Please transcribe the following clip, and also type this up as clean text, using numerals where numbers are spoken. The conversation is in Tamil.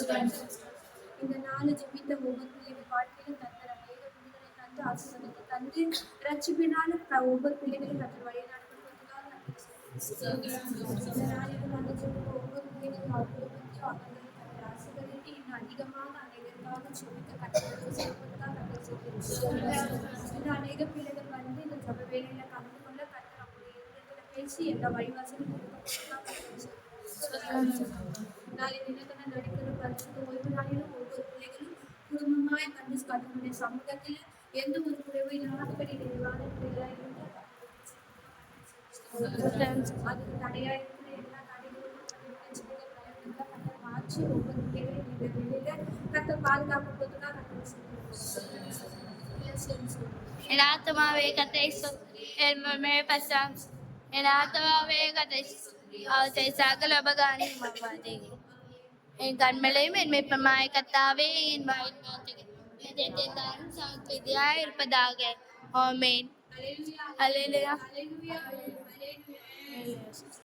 இந்த நாள் ஜெபித்த ஒவ்வொரு பிள்ளைகள் வாழ்க்கையிலும் கர்த்தர் அநேக விடுதலை தந்து ஆசீர்வாதத்தை தந்து ரட்சிப்பினாலும் ஒவ்வொரு பிள்ளைகளையும் கர்த்தர் வழிநடத்துவதற்காக இந்த நாளிலும் அந்த ஜெபித்த ஒவ்வொரு பிள்ளைகளையும் ஆசீர்வதித்து அவர்களை கர்த்தர் ஆசீர்வதித்து இன்னும் அதிகமாக அநேகருக்காக ஜெபிக்க கர்த்தர் செய்வதற்காக கர்த்தர் செய்கிறார். இன்னும் அநேக பிள்ளைகள் வந்து இந்த ஜெப வேலையில கலந்து கொள்ள கர்த்தர் அவங்களுடைய இருதயத்துல பேசி எல்லா வழிவாசலும் நாளை தினத்தன நடிக்கிற பரிசுத்த ஓய்வு நாளிலும் ஒவ்வொரு பிள்ளைகளும் குடும்பமாய் கண்டு கர்த்தருடைய சமூகத்தில் எந்த ஒரு குறைவு இல்லாதபடி நிறைவான பிள்ளைகளாய் இருந்து அதுக்கு தடையா இருக்கிற எல்லா தடைகளும் கர்த்தர் மாற்றி ஒவ்வொரு பிள்ளைகளையும் இந்த வேலையில கர்த்தர் பாதுகாப்புக்காக என் ஆத்துமாவே கர்த்தரை ஸ்தோத்திரி, என் முழுமையை பரிசுத்தம். என் ஆத்துமாவே கர்த்தரை ஸ்தோத்திரி, அவற்றை சகல உபகாரங்களையும் மறவாதே. என் கண்மலையும் என் மீட்புமாய் கர்த்தாவே என் வாயின் வார்த்தைகள் இதயத்தைத்தாரும் சமர்ப்பிதியாய் இருப்பதாக. ஆமென். அல்லேலூயா.